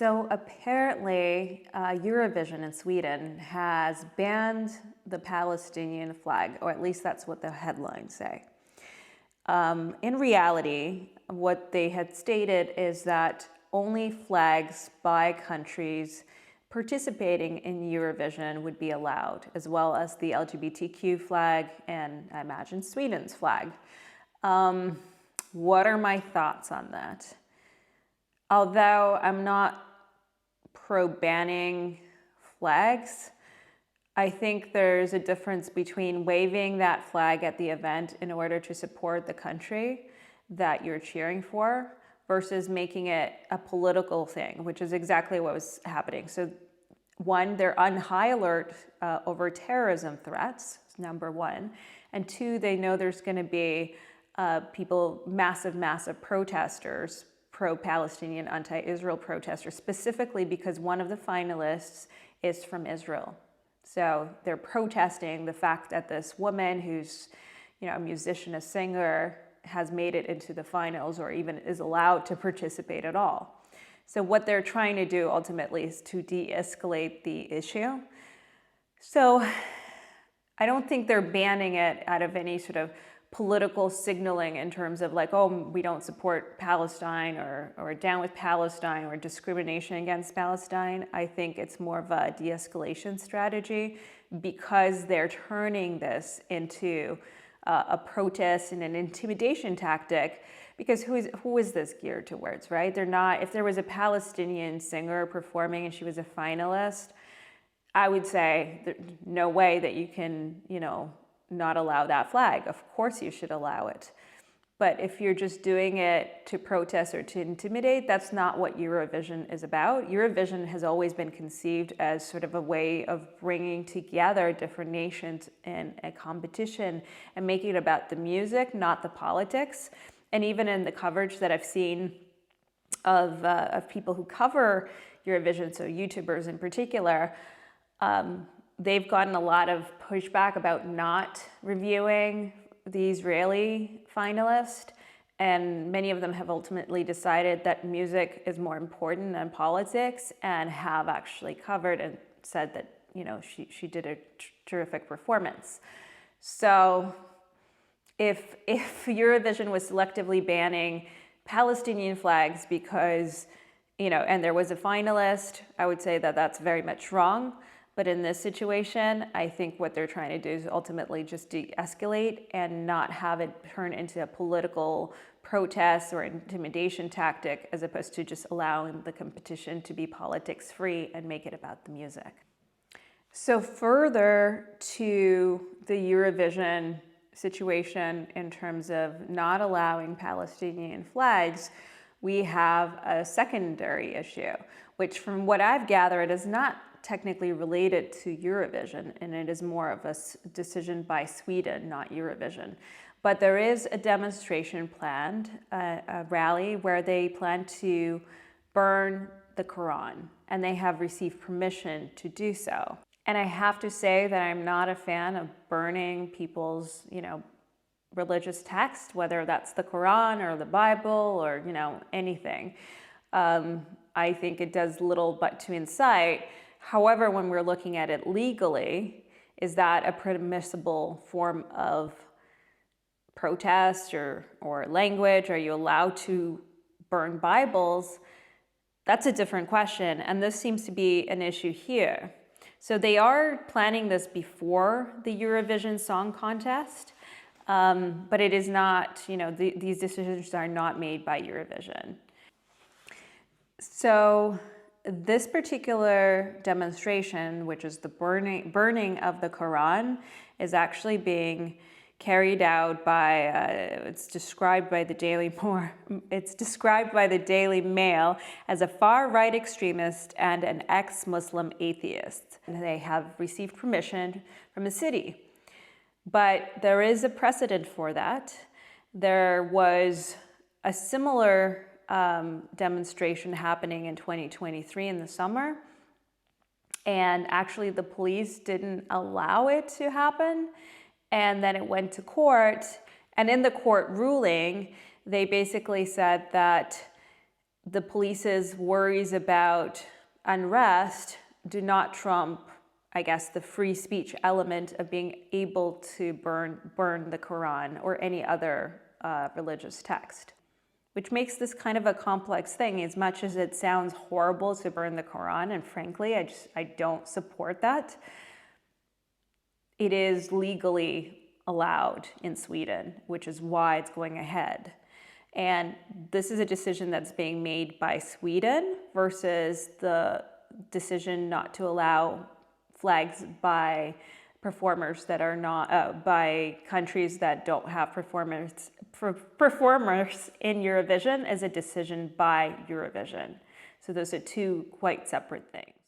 So apparently, Eurovision in Sweden has banned the Palestinian flag, or at least that's what the headlines say. In reality, what they had stated is that only flags by countries participating in Eurovision would be allowed, as well as the LGBTQ flag and I imagine Sweden's flag. What are my thoughts on that? Although I'm not pro-banning flags, I think there's a difference between waving that flag at the event in order to support the country that you're cheering for versus making it a political thing, which is exactly what was happening. So one, they're on high alert over terrorism threats, number one. And two, they know there's going to be massive protesters, pro-Palestinian, anti-Israel protesters, specifically because one of the finalists is from Israel. So they're protesting the fact that this woman who's, a musician, a singer, has made it into the finals or even is allowed to participate at all. So what they're trying to do ultimately is to de-escalate the issue. So I don't think they're banning it out of any sort of political signaling in terms of like, oh, we don't support Palestine or down with Palestine or discrimination against Palestine. I think it's more of a de-escalation strategy because they're turning this into a protest and an intimidation tactic. Because who is this geared towards, right? They're not, if there was a Palestinian singer performing and she was a finalist, I would say no way that you can, not allow that flag. Of course you should allow it. But if you're just doing it to protest or to intimidate, that's not what Eurovision is about. Eurovision has always been conceived as sort of a way of bringing together different nations in a competition and making it about the music, not the politics. And even in the coverage that I've seen of people who cover Eurovision, so YouTubers in particular, they've gotten a lot of pushback about not reviewing the Israeli finalist, and many of them have ultimately decided that music is more important than politics and have actually covered and said that, she did a terrific performance. So if Eurovision was selectively banning Palestinian flags because, and there was a finalist, I would say that that's very much wrong. But in this situation, I think what they're trying to do is ultimately just de-escalate and not have it turn into a political protest or intimidation tactic, as opposed to just allowing the competition to be politics-free and make it about the music. So further to the Eurovision situation in terms of not allowing Palestinian flags, we have a secondary issue, which from what I've gathered is not technically related to Eurovision, and it is more of a decision by Sweden, not Eurovision. But there is a demonstration planned, a rally where they plan to burn the Quran, and they have received permission to do so. And I have to say that I'm not a fan of burning people's, religious text, whether that's the Quran or the Bible or, anything. I think it does little but to incite. However, when we're looking at it legally, is that a permissible form of protest or language? Are you allowed to burn Bibles? That's a different question, and this seems to be an issue here. So they are planning this before the Eurovision Song Contest, but it is not, these decisions are not made by Eurovision. So this particular demonstration, which is the burning of the Quran, is actually being carried out by, it's described by the Daily Mail as a far-right extremist and an ex-Muslim atheist. And they have received permission from the city. But there is a precedent for that. There was a similar demonstration happening in 2023 in the summer. And actually the police didn't allow it to happen. And then it went to court. And in the court ruling, they basically said that the police's worries about unrest do not trump, I guess, the free speech element of being able to burn the Quran or any other religious text, which makes this kind of a complex thing. As much as it sounds horrible to burn the Quran, and frankly, I don't support that, it is legally allowed in Sweden, which is why it's going ahead. And this is a decision that's being made by Sweden versus the decision not to allow flags by performers that are not, by countries that don't have performers in Eurovision, as a decision by Eurovision. So those are two quite separate things.